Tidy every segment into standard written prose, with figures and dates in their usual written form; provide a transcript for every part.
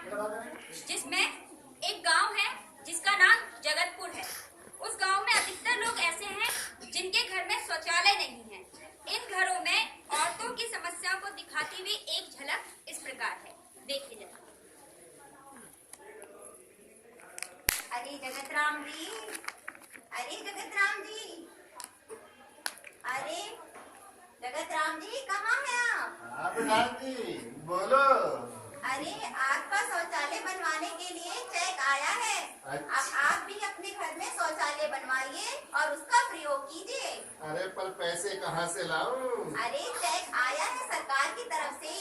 जिसमें एक गांव है जिसका नाम जगतपुर है। उस गांव में अधिकतर लोग ऐसे हैं जिनके घर में शौचालय नहीं है। इन घरों में औरतों की समस्याओं को दिखाती हुई एक झलक इस प्रकार है, देखिए जरा। अरे जगतराम जी, अरे जगतराम जी, अरे जगतराम जी, कहाँ हैं आप? हाँ प्रधान जी, बोलो। अरे आपका शौचालय बनवाने के लिए चेक आया है। अच्छा। अब आप भी अपने घर में शौचालय बनवाइए और उसका प्रयोग कीजिए। अरे पर पैसे कहाँ से लाऊं? अरे चेक आया है सरकार की तरफ से,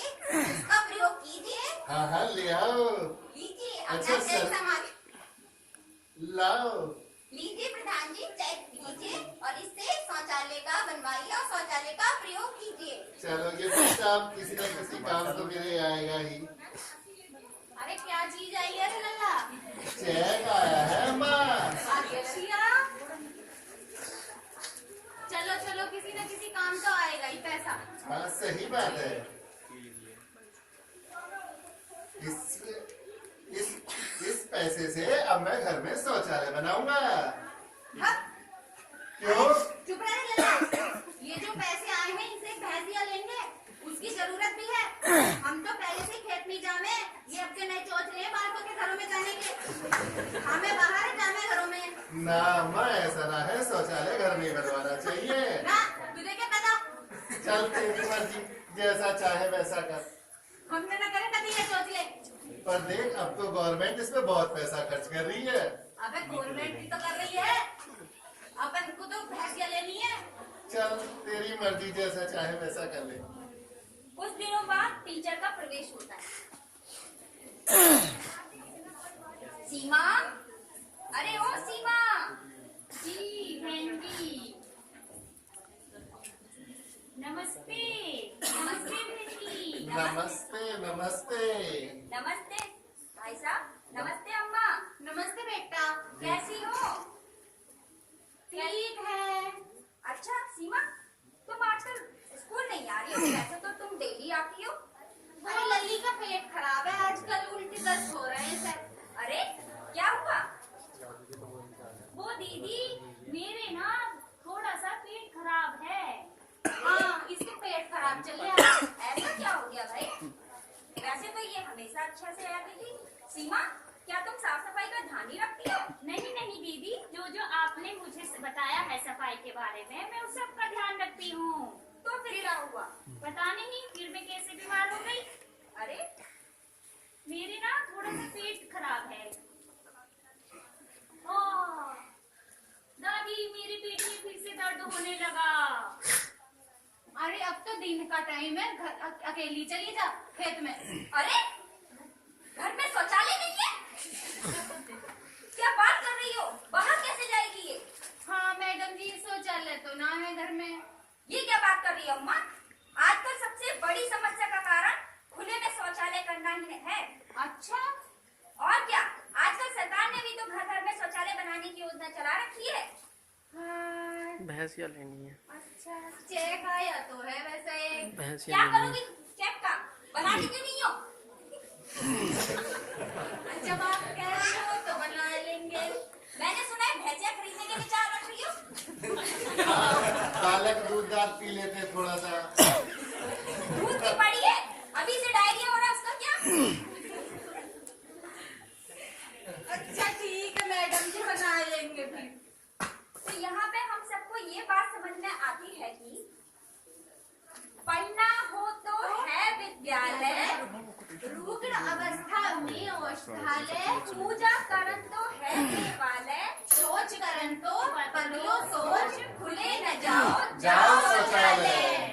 उसका प्रयोग कीजिए। हाँ हाँ ले आओ। लीजिए अच्छा, अपना चेक सर। संभाल लाओ। लीजिए प्रधान जी, चेक लीजिए और इससे शौचालय का बनवाइए और शौचालय का प्रयोग कीजिए। चलो ये पैसा अब किसी न किसी काम तो मेरे आएगा ही। अरे क्या चीज आई है लल्ला? चेक आया है माँ। चलो चलो, किसी न किसी काम तो आएगा ही पैसा। हाँ सही बात है। इस पैसे से अब मैं घर में शौचालय बनाऊंगा। क्यों? चुप रहे लल्ला। ये जो पैसे आए हैं इनसे भैंसिया लेंगे, उसकी जरूरत भी है। हम तो पहले से खेत में जामे, ये अपने नए सोच रहे हैं बालकों के घरों में जाने के। हमें बाहर जामे घरों में। ना माँ ऐसा ना है, शौचालय घर में ही बनवाना चाहिए। ना तुझे क्या पता? चल तेरी मर्जी, जैसा चाहे वैसा कर। हमने ना करे कभी ये सोच ले। पर देख अब तो गवर्नमेंट इसमें बहुत पैसा खर्च कर रही है। अबे गवर्नमेंट भी तो कर रही है, अपन को तो भैंसिया लेनी है। चल तेरी मर्जी, जैसा चाहे वैसा कर ले। कुछ दिनों बाद टीचर का प्रवेश होता है। सीमा, अरे ओ सीमा। जी बहन जी। नमस्ते। नमस्ते बहन जी। नमस्ते नमस्ते। नमस्ते भाई साहब। नमस्ते अम्मा। नमस्ते बेटा, कैसी हो? ठीक है। अच्छा सीमा, तुम आजकल स्कूल नहीं आ रही हो, वैसे तो तुम डेली आती हो। अरे लल्ली का पेट खराब है आजकल, उल्टी दस्त हो रहे हैं सर। अरे क्या हुआ? वो दीदी, मेरे ना थोड़ा सा पेट खराब है। हाँ, इसके पेट खराब चले आ। ऐसा क्या हो गया भाई? वैसे तो ये हमेशा अच्छा से रहती थी। सीमा, क्या तुम साफ सफाई का ध्यान नहीं रखती हो? नहीं नहीं दीदी, जो जो आपने मुझे बताया है सफाई के बारे में, मैं उस सब का ध्यान रखती हूँ। तो फिर क्या हुआ? पता नहीं फिर मैं कैसे बीमार हो गई। अरे मेरे ना थोड़ा सा पेट खराब है। ओह दादी, मेरे पेट में फिर से दर्द होने लगा। अरे अब तो दिन का टाइम है, घर अकेली चली जा खेत में। अरे घर में शौचालय नहीं है? क्या बात कर रही हो? बाहर कैसे जाएगी ये? हाँ मैडम जी, शौचालय तो ना है घर में। ये क्या बात कर रही हो अम्मा? आजकल सबसे बड़ी समस्या का कारण खुले में शौचालय करना ही है। अच्छा, और क्या, आजकल सरकार ने भी तो घर घर में शौचालय बनाने की योजना चला रखी है। हाँ, भैंसिया लेनी है। अच्छा चेक आया तो है वैसे। भैंसिया क्या लेनी है। करोगी चेक का? बनाती क्यों नहीं हो? जब आप कह रहे हो तो बना लेंगे। मैंने सुना है भैंसिया खरीदने के विचार रख रही हो। बालक दूध दाद पी लेते थोड़ा सा। दूध की पड़ी है, अभी से डायरिया हो रहा है, उसका क्या? अच्छा ठीक है मैडम जी, बना लेंगे फिर। तो यहाँ पे हम सबको ये बात समझ में आती है कि पढ़ना हो तो है विद्यालय, रुग्ण अवस्था में औषधालय, पूजा करन तो है देवालय, सोच करन तो बदलो सोच, खुले न जाओ जाओ शौचालय।